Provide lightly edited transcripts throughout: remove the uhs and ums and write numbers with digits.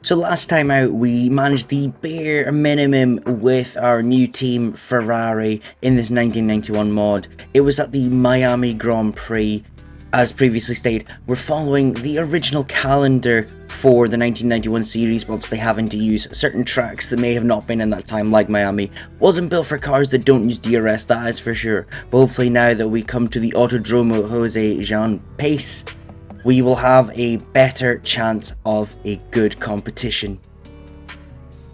So last time out, we managed the bare minimum with our new team, Ferrari, in this 1991 mod. It was at the Miami Grand Prix. As previously stated, we're following the original calendar for the 1991 series, but obviously having to use certain tracks that may have not been in that time, like Miami. Wasn't built for cars that don't use DRS, that is for sure. But hopefully now that we come to the Autodromo Jose Jean Pace, we will have a better chance of a good competition.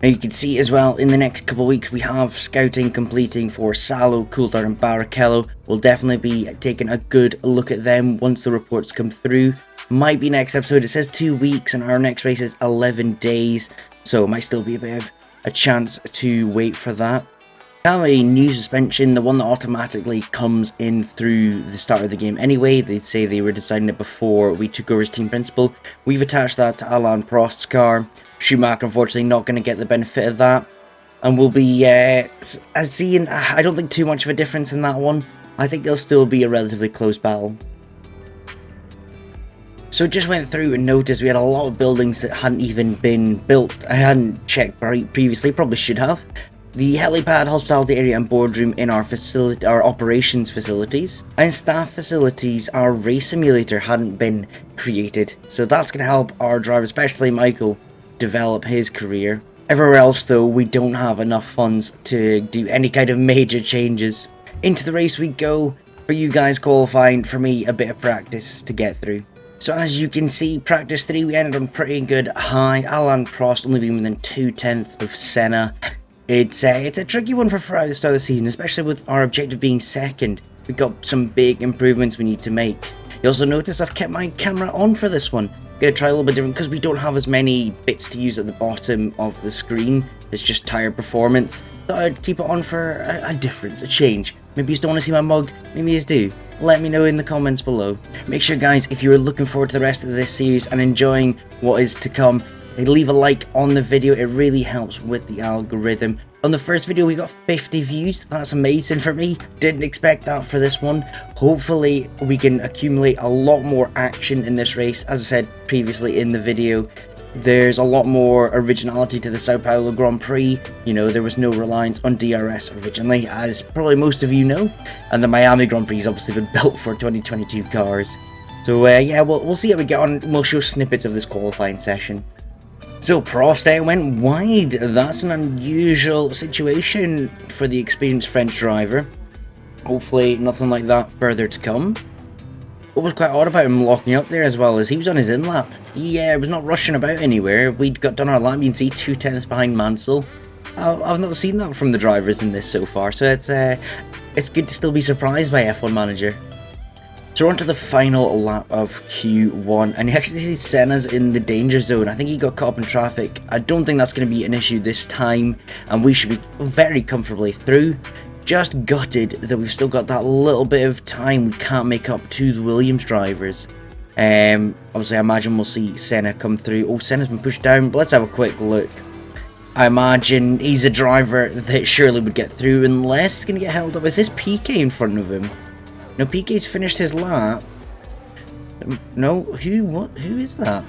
Now you can see as well, in the next couple of weeks we have scouting completing for Salo, Coulthard and Barrichello. We'll definitely be taking a good look at them once the reports come through. Might be next episode. It says 2 weeks and our next race is 11 days, so it might still be a bit of a chance to wait for that. Have a new suspension, the one that automatically comes in through the start of the game anyway. They say they were deciding it before we took over as team principal. We've attached that to Alain Prost's car. Schumacher unfortunately not going to get the benefit of that, and we'll be seeing, I don't think too much of a difference in that one. I think it'll still be a relatively close battle. So just went through and noticed we had a lot of buildings that hadn't even been built. I hadn't checked previously, probably should have. The helipad, hospitality area and boardroom in our operations facilities, and staff facilities, our race simulator hadn't been created, so that's going to help our driver, especially Michael, develop his career. Everywhere else though, we don't have enough funds to do any kind of major changes. Into the race we go. For you guys qualifying, for me a bit of practice to get through. So as you can see, practice 3 we ended on pretty good high. Alain Prost only being within 0.2 of Senna. It's a tricky one for Ferrari at the start of the season, especially with our objective being second. We've got some big improvements we need to make. You also notice I've kept my camera on for this one. Gonna try a little bit different because we don't have as many bits to use at the bottom of the screen. It's just tire performance. Thought I'd keep it on for a difference, a change. Maybe you just don't want to see my mug, maybe you do. Let me know in the comments below. Make sure guys, if you're looking forward to the rest of this series and enjoying what is to come, leave a like on the video. It really helps with the algorithm. On the first video we got 50 views. That's amazing for me. Didn't expect that for this one. Hopefully we can accumulate a lot more action in this race. As I said previously in the video, there's a lot more originality to the Sao Paulo Grand Prix. You know, there was no reliance on DRS originally, as probably most of you know. And the Miami Grand Prix has obviously been built for 2022 cars. So yeah, we'll see how we get on. We'll show snippets of this qualifying session. So Prost went wide. That's an unusual situation for the experienced French driver. Hopefully nothing like that further to come. What was quite odd about him locking up there as well is he was on his in-lap. He was not rushing about anywhere. We'd got done our lap. You can see 0.2 behind Mansell. I've not seen that from the drivers in this so far, so it's good to still be surprised by F1 Manager. So we're on to the final lap of Q1, and you actually see Senna's in the danger zone. I think he got caught up in traffic. I don't think that's going to be an issue this time, and we should be very comfortably through. Just gutted that we've still got that little bit of time we can't make up to the Williams drivers. Obviously I imagine we'll see Senna come through. Oh, Senna's been pushed down, but let's have a quick look. I imagine he's a driver that surely would get through unless he's going to get held up. Is this PK in front of him? No, PK's finished his lap. No, who is that?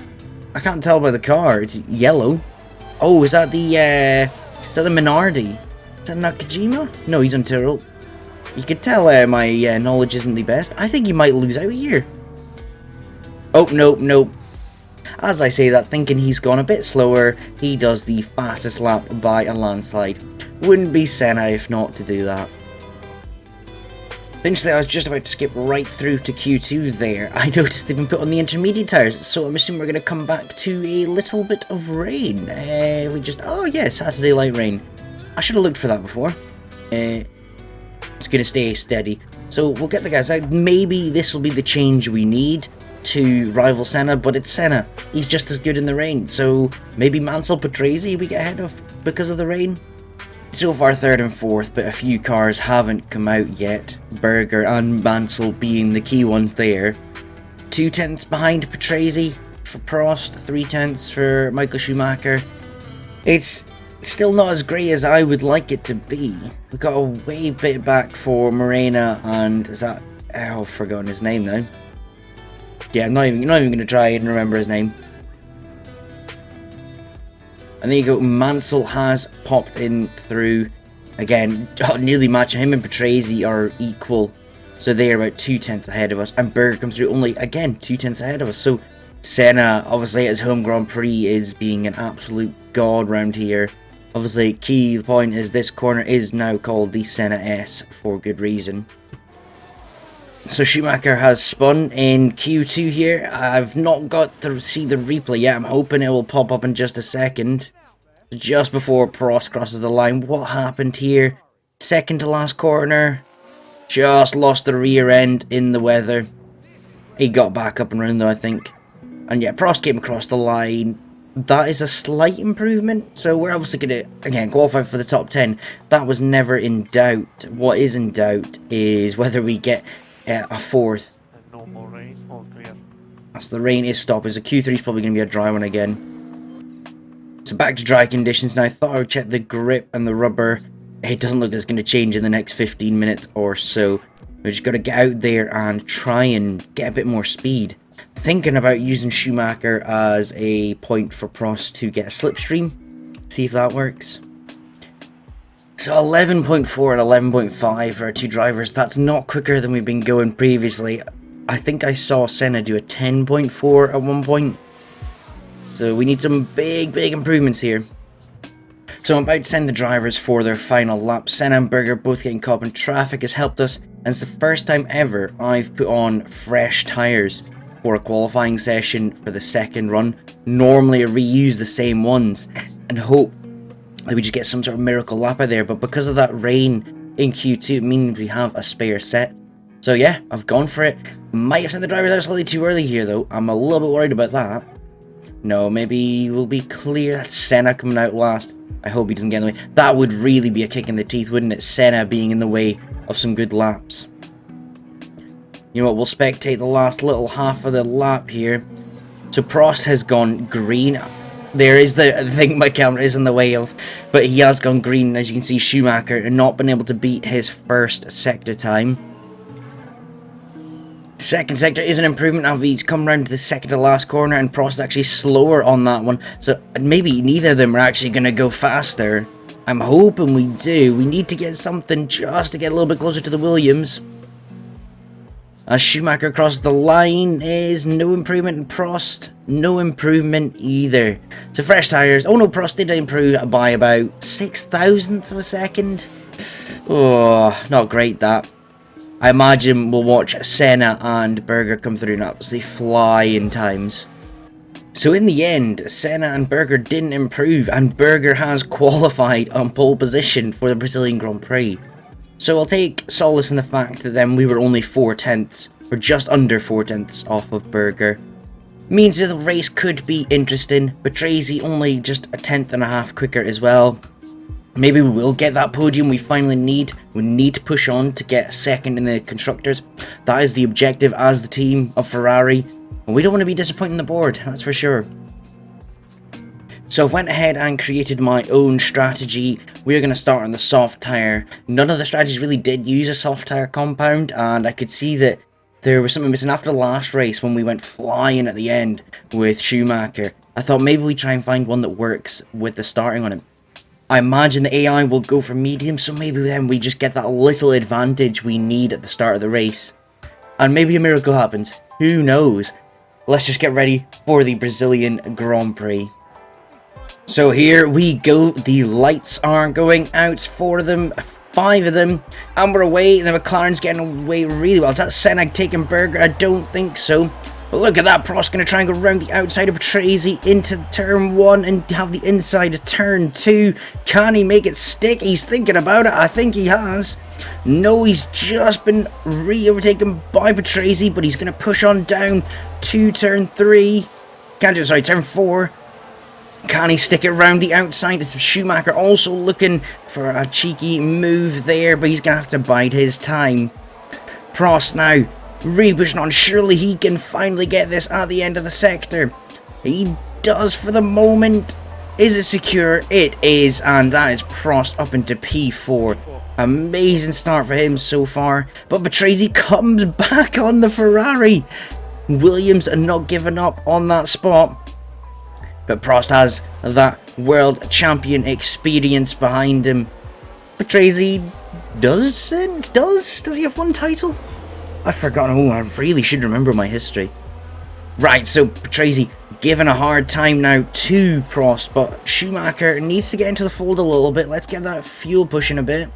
I can't tell by the car. It's yellow. Oh, is that the Minardi? Is that Nakajima? No, he's on Tyrrell. You can tell my knowledge isn't the best. I think he might lose out here. Oh, nope. As I say that, thinking he's gone a bit slower, he does the fastest lap by a landslide. Wouldn't be Senna if not to do that. Eventually, I was just about to skip right through to Q2 there. I noticed they've been put on the intermediate tyres, so I'm assuming we're going to come back to a little bit of rain. Oh yeah, Saturday light rain. I should have looked for that before. It's going to stay steady. So we'll get the guys out. Maybe this will be the change we need to rival Senna, but it's Senna. He's just as good in the rain, so maybe Mansell Patrese we get ahead of because of the rain. So far 3rd and 4th, but a few cars haven't come out yet. Berger and Mansell being the key ones there. 0.2 behind Patrese for Prost, 0.3 for Michael Schumacher. It's still not as great as I would like it to be. We've got a way bit back for Morena and is that... Oh, I've forgotten his name now. Yeah, I'm not even going to try and remember his name. And there you go, Mansell has popped in through. Again, nearly matching him and Patrese are equal. So they're about 2/10 ahead of us. And Berger comes through only, again, 2/10 ahead of us. So Senna, obviously at his home Grand Prix, is being an absolute god round here. Obviously, key point is this corner is now called the Senna S for good reason. So Schumacher has spun in Q2 here. I've not got to see the replay yet. I'm hoping it will pop up in just a second. Just before Prost crosses the line. What happened here? Second to last corner. Just lost the rear end in the weather. He got back up and running though, I think. And yeah, Prost came across the line. That is a slight improvement. So we're obviously going to, again, qualify for the top 10. That was never in doubt. What is in doubt is whether we get a fourth. No more rain, all clear. As the rain is stopping, so Q3 is probably going to be a dry one again. So back to dry conditions now. I thought I would check the grip and the rubber. It doesn't look like it's going to change in the next 15 minutes or so. We've just got to get out there and try and get a bit more speed. Thinking about using Schumacher as a point for Prost to get a slipstream. See if that works. So 11.4 and 11.5 for our two drivers. That's not quicker than we've been going previously. I think I saw Senna do a 10.4 at one point. So we need some big improvements here. So I'm about to send the drivers for their final lap. Senna and Berger both getting caught in traffic has helped us. And it's the first time ever I've put on fresh tyres for a qualifying session for the second run. Normally I reuse the same ones and hope that we just get some sort of miracle lap out there. But because of that rain in Q2, it means we have a spare set. So yeah, I've gone for it. Might have sent the drivers out slightly too early here though. I'm a little bit worried about that. No, maybe we'll be clear. That's Senna coming out last. I hope he doesn't get in the way. That would really be a kick in the teeth, wouldn't it? Senna being in the way of some good laps. You know what, we'll spectate the last little half of the lap here. So Prost has gone green. There is the thing my camera is in the way of. But he has gone green, as you can see, Schumacher, and not been able to beat his first sector time. Second sector is an improvement. Now he's come around to the second to last corner, and Prost is actually slower on that one. So maybe neither of them are actually going to go faster. I'm hoping we do. We need to get something just to get a little bit closer to the Williams. As Schumacher crosses the line, is no improvement in Prost. No improvement either. So fresh tyres. Oh no, Prost did improve by about 0.006 of a second. Oh, not great that. I imagine we'll watch Senna and Berger come through and absolutely fly in times. So in the end, Senna and Berger didn't improve, and Berger has qualified on pole position for the Brazilian Grand Prix. So I'll take solace in the fact that then we were only 0.4, or just under 0.4 off of Berger. Means that the race could be interesting, but Patrese only just a 1/10.5 quicker as well. Maybe we will get that podium we finally need. We need to push on to get second in the constructors. That is the objective as the team of Ferrari. And we don't want to be disappointing the board, that's for sure. So I went ahead and created my own strategy. We're going to start on the soft tyre. None of the strategies really did use a soft tyre compound. And I could see that there was something missing after the last race when we went flying at the end with Schumacher. I thought maybe we try and find one that works with the starting on it. I imagine the AI will go for medium, so maybe then we just get that little advantage we need at the start of the race. And maybe a miracle happens. Who knows? Let's just get ready for the Brazilian Grand Prix. So here we go. The lights are going out. 4 of them, 5 of them, and we're away. And the McLaren's getting away really well. Is that Senna taking Berger? I don't think so. But look at that, Prost going to try and go around the outside of Patrese into turn 1 and have the inside of turn 2. Can he make it stick? He's thinking about it. I think he has. No, he's just been re-overtaken by Patrese, but he's going to push on down to turn 3. Turn 4. Can he stick it around the outside? It's Schumacher also looking for a cheeky move there, but he's going to have to bide his time. Prost now really pushing on. Surely he can finally get this at the end of the sector. He does for the moment. Is it secure? It is, and that is Prost up into P4. Amazing start for him so far. But Patrese comes back on the Ferrari. Williams are not giving up on that spot. But Prost has that world champion experience behind him. Patrese doesn't? Does he have one title? I've forgotten. Oh, I really should remember my history. Right, so Patrese given a hard time now to Prost, but Schumacher needs to get into the fold a little bit. Let's get that fuel pushing a bit.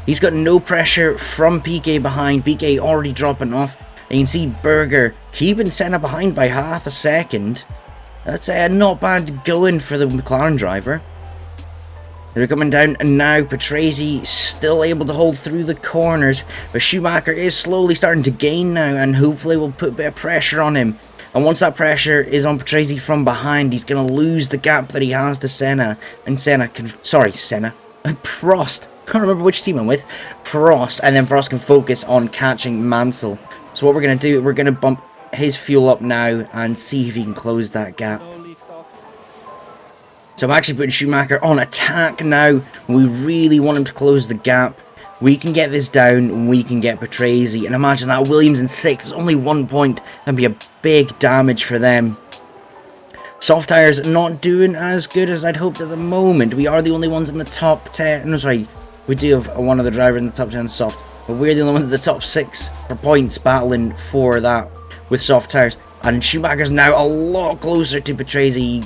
He's got no pressure from Piquet behind. Piquet already dropping off. And you can see Berger keeping Senna behind by half a second. That's not bad going for the McLaren driver. They're coming down, and now Patrese still able to hold through the corners, but Schumacher is slowly starting to gain now, and hopefully will put a bit of pressure on him. And once that pressure is on Patrese from behind, he's going to lose the gap that he has to Senna. And Prost. Can't remember which team I'm with. Prost, and then Prost can focus on catching Mansell. So what we're going to do, we're going to bump his fuel up now and see if he can close that gap. So I'm actually putting Schumacher on attack now. We really want him to close the gap. We can get this down, we can get Patrese. And imagine that, Williams in 6th, it's only 1 point. That'd be a big damage for them. Soft tyres not doing as good as I'd hoped at the moment. We are the only ones in the top 10. No, sorry. We do have one of the drivers in the top 10 soft. But we're the only ones in the top 6 for points battling for that with soft tyres. And Schumacher's now a lot closer to Patrese. He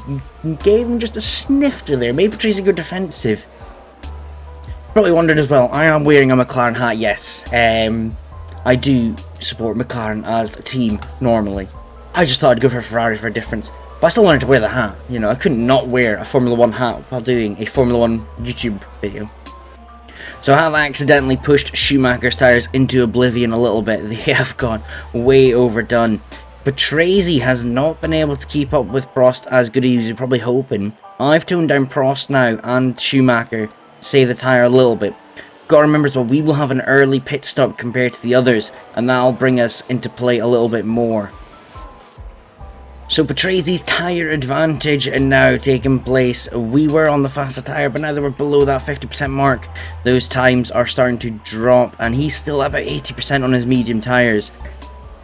gave him just a snifter there. Made Patrese go defensive. Probably wondered as well, I am wearing a McLaren hat, yes. I do support McLaren as a team, normally. I just thought I'd go for Ferrari for a difference. But I still wanted to wear the hat. You know, I couldn't not wear a Formula 1 hat while doing a Formula 1 YouTube video. So I have accidentally pushed Schumacher's tyres into oblivion a little bit. They have gone way overdone. Patrese has not been able to keep up with Prost as good as he was probably hoping. I've toned down Prost now and Schumacher, save the tyre a little bit. Gotta remember as well, we will have an early pit stop compared to the others, and that'll bring us into play a little bit more. So Patrese's tyre advantage and now taking place. We were on the faster tyre, but now that we're below that 50% mark, those times are starting to drop, and he's still about 80% on his medium tyres.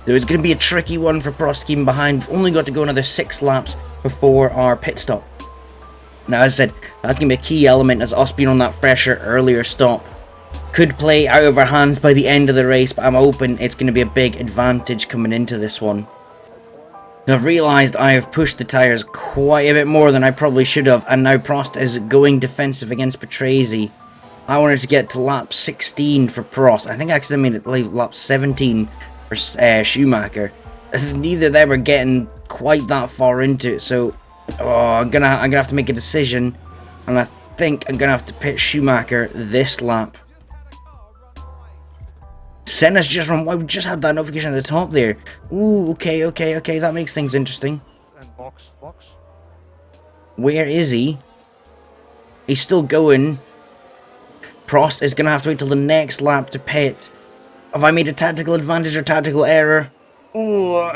It was going to be a tricky one for Prost keeping behind. We've only got to go another 6 laps before our pit stop. Now, as I said, that's going to be a key element, as us being on that fresher earlier stop could play out of our hands by the end of the race, but I'm hoping it's going to be a big advantage coming into this one. Now, I've realised I have pushed the tyres quite a bit more than I probably should have, and now Prost is going defensive against Patrese. I wanted to get to lap 16 for Prost. I think I actually made it lap 17 for Schumacher. Neither of them are getting quite that far into it, so I'm gonna have to make a decision, and I think I'm gonna have to pit Schumacher this lap. Senna's just run. We've just had that notification at the top there. Ooh, okay, that makes things interesting. And box. Where is he? He's still going. Prost is gonna have to wait till the next lap to pit. Have I made a tactical advantage or tactical error? Oh,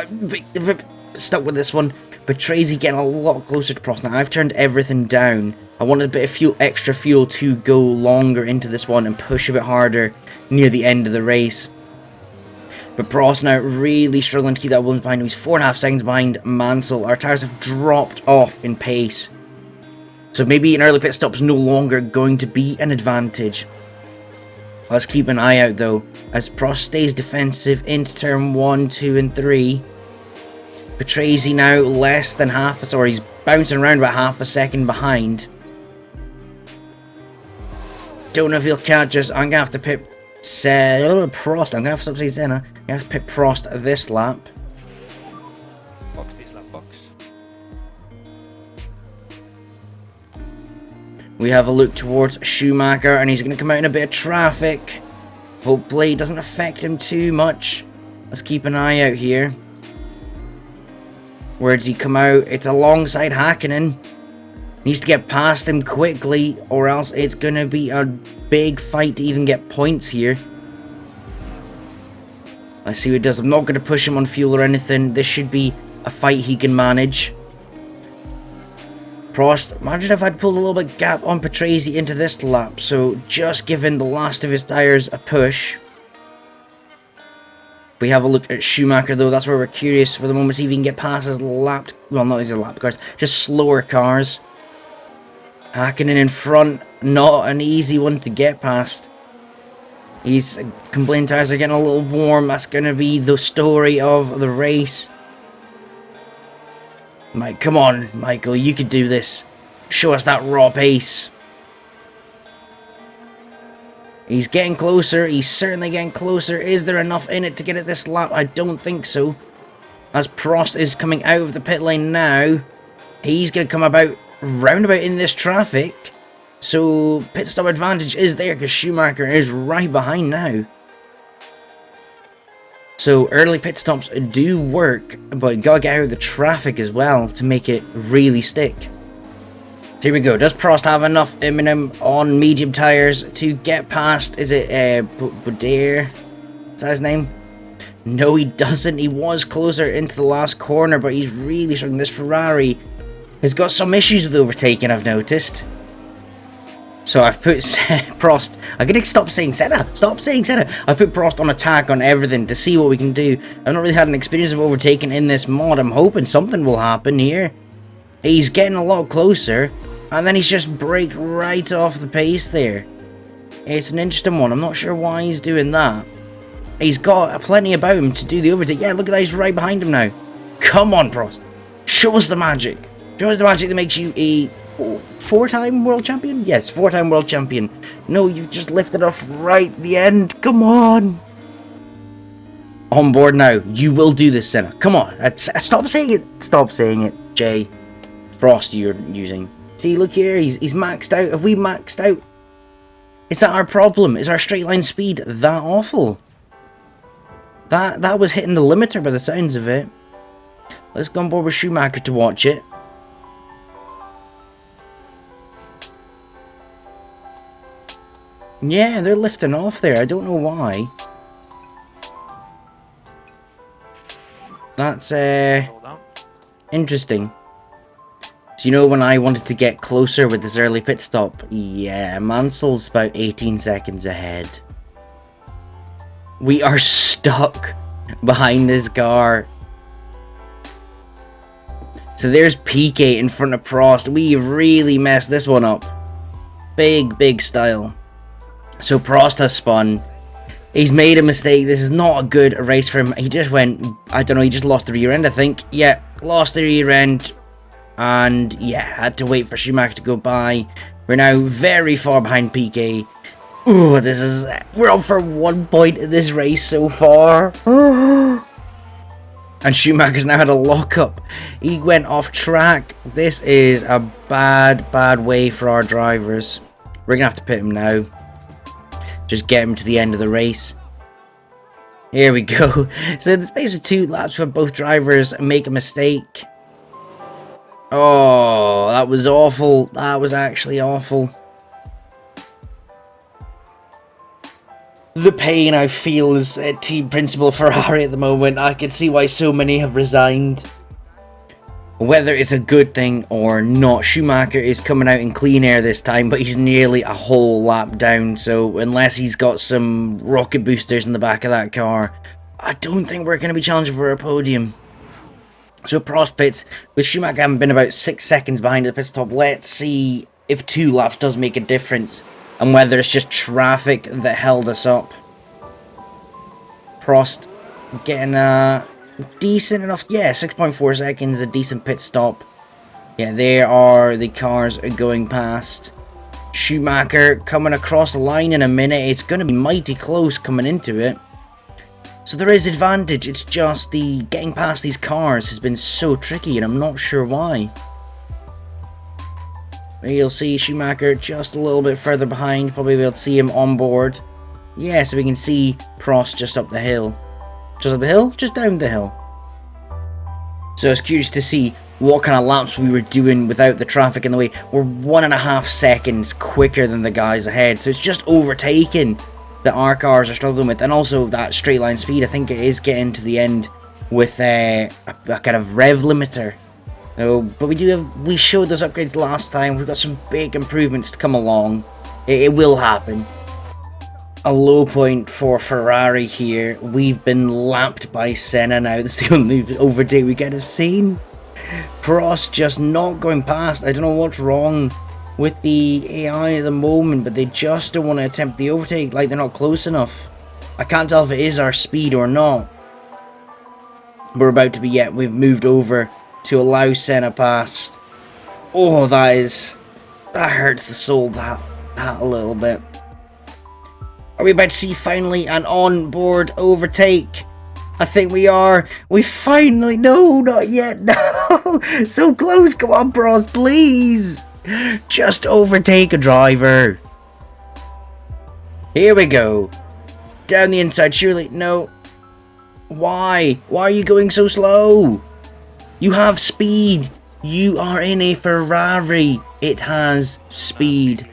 stuck with this one. Patrese getting a lot closer to Prost. Now, I've turned everything down. I wanted a bit of fuel, extra fuel to go longer into this one and push a bit harder near the end of the race. But Prost now really struggling to keep that Williams behind him. He's 4.5 seconds behind Mansell. Our tyres have dropped off in pace. So maybe an early pit stop is no longer going to be an advantage. Let's keep an eye out though, as Prost stays defensive into turn 1, 2 and 3. Patrese now less than he's bouncing around about half a second behind. Don't know if he'll catch us. I'm going to have to pit Prost. I'm going to have to stop saying Senna. I'm going to have to pit Prost this lap. Box this lap, box. We have a look towards Schumacher, and he's going to come out in a bit of traffic. Hopefully it doesn't affect him too much. Let's keep an eye out here. Where does he come out? It's alongside Hakkinen. Needs to get past him quickly, or else it's going to be a big fight to even get points here. Let's see what he does. I'm not going to push him on fuel or anything. This should be a fight he can manage. Prost, imagine if I'd pulled a little bit gap on Patrese into this lap, so just giving the last of his tyres a push. If we have a look at Schumacher, though, that's where we're curious for the moment, see if he can get past his lapped, well, not his lapped cars, just slower cars. Hakkinen in front, not an easy one to get past. He's complaining tires are getting a little warm. That's going to be the story of the race. Mike, come on, Michael, you could do this. Show us that raw pace. He's getting closer. He's certainly getting closer. Is there enough in it to get it this lap? I don't think so. As Prost is coming out of the pit lane now, he's going to come about roundabout in this traffic. So pit stop advantage is there because Schumacher is right behind now. So early pit stops do work, but you gotta get out of the traffic as well to make it really stick. Here we go. Does Prost have enough in him on medium tires to get past? Is it Boudère? Is that his name? No, he doesn't. He was closer into the last corner, but he's really struggling. This Ferrari has got some issues with overtaking, I've noticed. So I've put Prost. I'm gonna stop saying Senna. Stop saying Senna. I've put Prost on attack on everything to see what we can do. I've not really had an experience of overtaking in this mod. I'm hoping something will happen here. He's getting a lot closer, and then he's just braked right off the pace there. It's an interesting one. I'm not sure why he's doing that. He's got plenty about him to do the overtake. Yeah, look at that. He's right behind him now. Come on, Prost. Show us the magic. Show us the magic that makes you a four-time world champion? Yes, four-time world champion. No, you've just lifted off right at the end. Come on. On board now. You will do this, Senna. Come on. Stop saying it. Stop saying it, Jay. Prost you're using. See, look here. He's maxed out. Have we maxed out? Is that our problem? Is our straight line speed that awful? That was hitting the limiter by the sounds of it. Let's go on board with Schumacher to watch it. Yeah, they're lifting off there. I don't know why. That's interesting. So you know when I wanted to get closer with this early pit stop? Yeah, Mansell's about 18 seconds ahead. We are stuck behind this car. So there's Piquet in front of Prost. We've really messed this one up. Big style. So Prost has spun. He's made a mistake. This is not a good race for him. He just went, I don't know, he just lost the rear end, I think. Yeah, lost the rear end. And yeah, had to wait for Schumacher to go by. We're now very far behind Piquet. Ooh, we're up for 1 point in this race so far. And Schumacher's now had a lockup. He went off track. This is a bad way for our drivers. We're gonna have to pit him now. Just get him to the end of the race. Here we go. So in the space of 2 laps where both drivers make a mistake. Oh, that was awful. That was actually awful. The pain I feel as a team principal Ferrari at the moment. I can see why so many have resigned. Whether it's a good thing or not, Schumacher is coming out in clean air this time, but he's nearly a whole lap down, so unless he's got some rocket boosters in the back of that car, I don't think we're going to be challenging for a podium. So Prost pits, with Schumacher having been about 6 seconds behind the pit stop. Let's see if 2 laps does make a difference, and whether it's just traffic that held us up. Prost getting decent enough, yeah, 6.4 seconds, a decent pit stop. Yeah, there are the cars going past. Schumacher coming across the line in a minute. It's going to be mighty close coming into it. So there is advantage, it's just the getting past these cars has been so tricky and I'm not sure why. You'll see Schumacher just a little bit further behind, probably be able to see him on board. Yeah, so we can see Prost just up the hill. Just up the hill? Just down the hill. So I was curious to see what kind of laps we were doing without the traffic in the way. We're 1.5 seconds quicker than the guys ahead. So it's just overtaking that our cars are struggling with. And also that straight line speed. I think it is getting to the end with a kind of rev limiter. So, but we showed those upgrades last time. We've got some big improvements to come along. It will happen. a low point for Ferrari here. We've been lapped by Senna now. That's the only overtake we could have seen. Prost just not going past. I don't know what's wrong with the AI at the moment, but they just don't want to attempt the overtake, like they're not close enough. I can't tell if it is our speed or not. We're about to be, yeah, we've moved over to allow Senna past. Oh, that hurts the soul, that a little bit. Are we about to see finally an on-board overtake? I think we are. We finally, no, not yet, no. So close, come on, Prost, please. Just overtake a driver. Here we go. Down the inside, surely, no. Why? Why are you going so slow? You have speed. You are in a Ferrari. It has speed.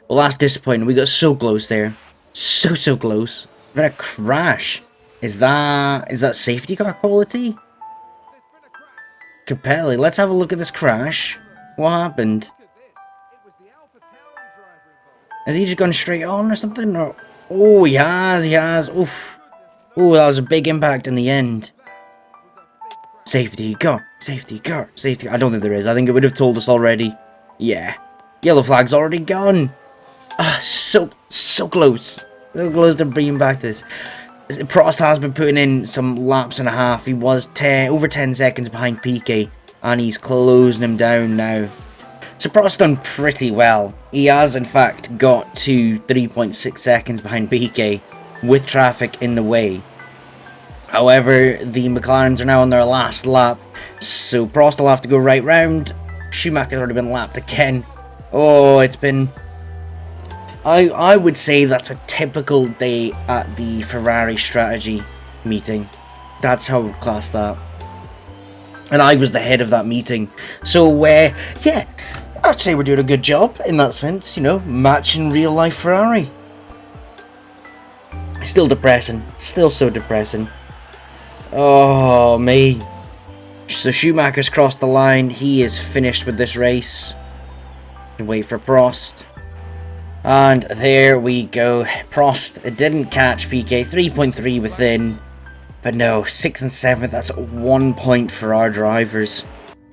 Well, that's disappointing. We got so close there. So close. But a crash. Is that safety car quality? Capelli, let's have a look at this crash. What happened? Has he just gone straight on or something? Or, oh, he has. Oof. Oh, that was a big impact in the end. Safety car. I don't think there is. I think it would have told us already. Yeah. Yellow flag's already gone. Ah, so close. So close to bringing back this. Prost has been putting in some laps and a half. He was over 10 seconds behind Piquet, and he's closing him down now. So Prost done pretty well. He has in fact got to 3.6 seconds behind Piquet with traffic in the way. However, the McLarens are now on their last lap, so Prost will have to go right round. Schumacher's already been lapped again. Oh, it's been... I would say that's a typical day at the Ferrari strategy meeting. That's how I would class that. And I was the head of that meeting. So, yeah, I'd say we're doing a good job in that sense, you know, matching real life Ferrari. Still depressing. Still so depressing. Oh, me. So Schumacher's crossed the line. He is finished with this race. Wait for Prost. And there we go. Prost didn't catch Piquet. 3.3 within. But no, 6th and 7th. That's 1 point for our drivers.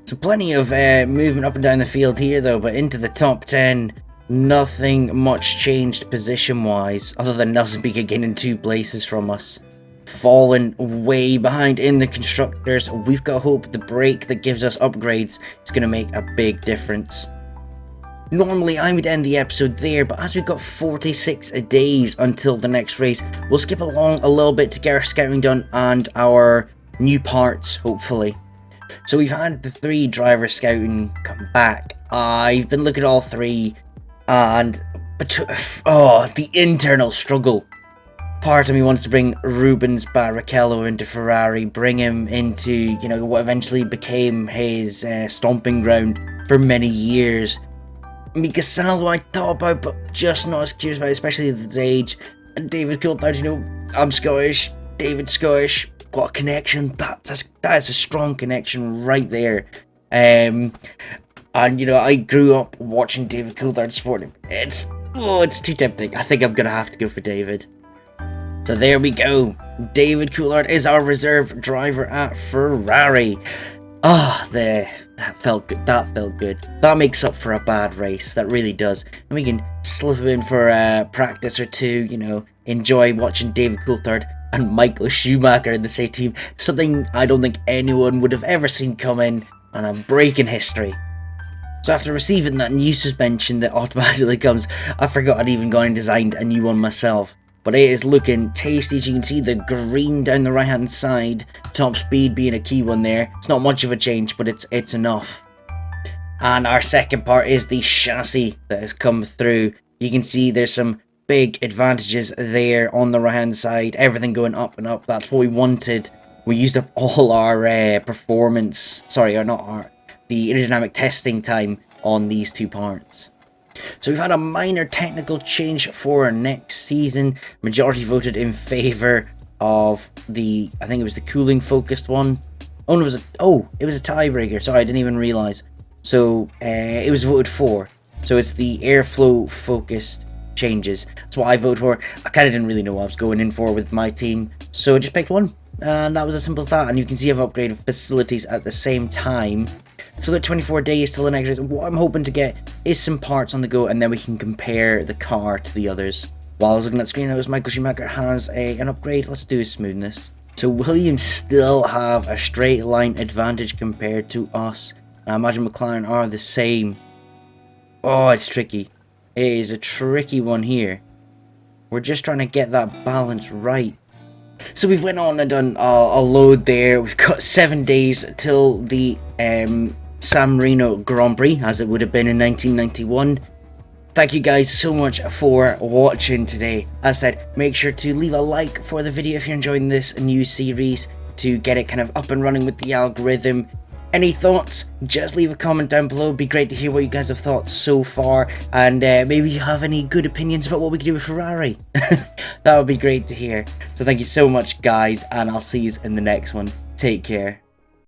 So plenty of movement up and down the field here though. But into the top 10. Nothing much changed position-wise. Other than Nelson Piquet gaining 2 places from us. Fallen way behind in the constructors. We've got hope the brake that gives us upgrades is going to make a big difference. Normally I would end the episode there, but as we've got 46 days until the next race, we'll skip along a little bit to get our scouting done and our new parts, hopefully. So we've had the 3 driver scouting come back. I've been looking at all 3, and the internal struggle. Part of me wants to bring Rubens Barrichello into Ferrari, bring him into, you know, what eventually became his stomping ground for many years. Mika Salo I thought about, but just not as curious about, especially at his age. And David Coulthard, you know, I'm Scottish, David's Scottish, what a connection, that is a strong connection right there. And you know, I grew up watching David Coulthard sport him. It's too tempting. I think I'm gonna have to go for David. So there we go. David Coulthard is our reserve driver at Ferrari. That felt good. That makes up for a bad race. That really does. And we can slip him in for a practice or 2, you know, enjoy watching David Coulthard and Michael Schumacher in the same team. Something I don't think anyone would have ever seen coming, and a break in history. So after receiving that new suspension that automatically comes, I forgot I'd even gone and designed a new one myself. But it is looking tasty. As you can see, the green down the right hand side, top speed being a key one there. It's not much of a change, but it's enough. And our second part is the chassis that has come through. You can see there's some big advantages there on the right hand side, everything going up and up. That's what we wanted. We used up all our the aerodynamic testing time on these 2 parts. So we've had a minor technical change for next season. Majority voted in favour of I think it was the cooling focused one. Oh, no, it was a tiebreaker. Sorry, I didn't even realise. So it was voted for. So it's the airflow focused changes. That's what I voted for. I kind of didn't really know what I was going in for with my team, so I just picked one. And that was as simple as that. And you can see I've upgraded facilities at the same time. So we've got 24 days till the next race. What I'm hoping to get is some parts on the go, and then we can compare the car to the others. While I was looking at the screen, notice Michael Schumacher has an upgrade. Let's do smoothness. So Williams still have a straight line advantage compared to us. And I imagine McLaren are the same. Oh, it's tricky. It is a tricky one here. We're just trying to get that balance right. So we've went on and done a load there. We've got 7 days till the San Marino Grand Prix, as it would have been in 1991. Thank you guys so much for watching today. As I said, make sure to leave a like for the video if you're enjoying this new series to get it kind of up and running with the algorithm. Any thoughts? Just leave a comment down below. It'd be great to hear what you guys have thought so far, and maybe you have any good opinions about what we could do with Ferrari. That would be great to hear. So thank you so much guys, and I'll see you in the next one. Take care.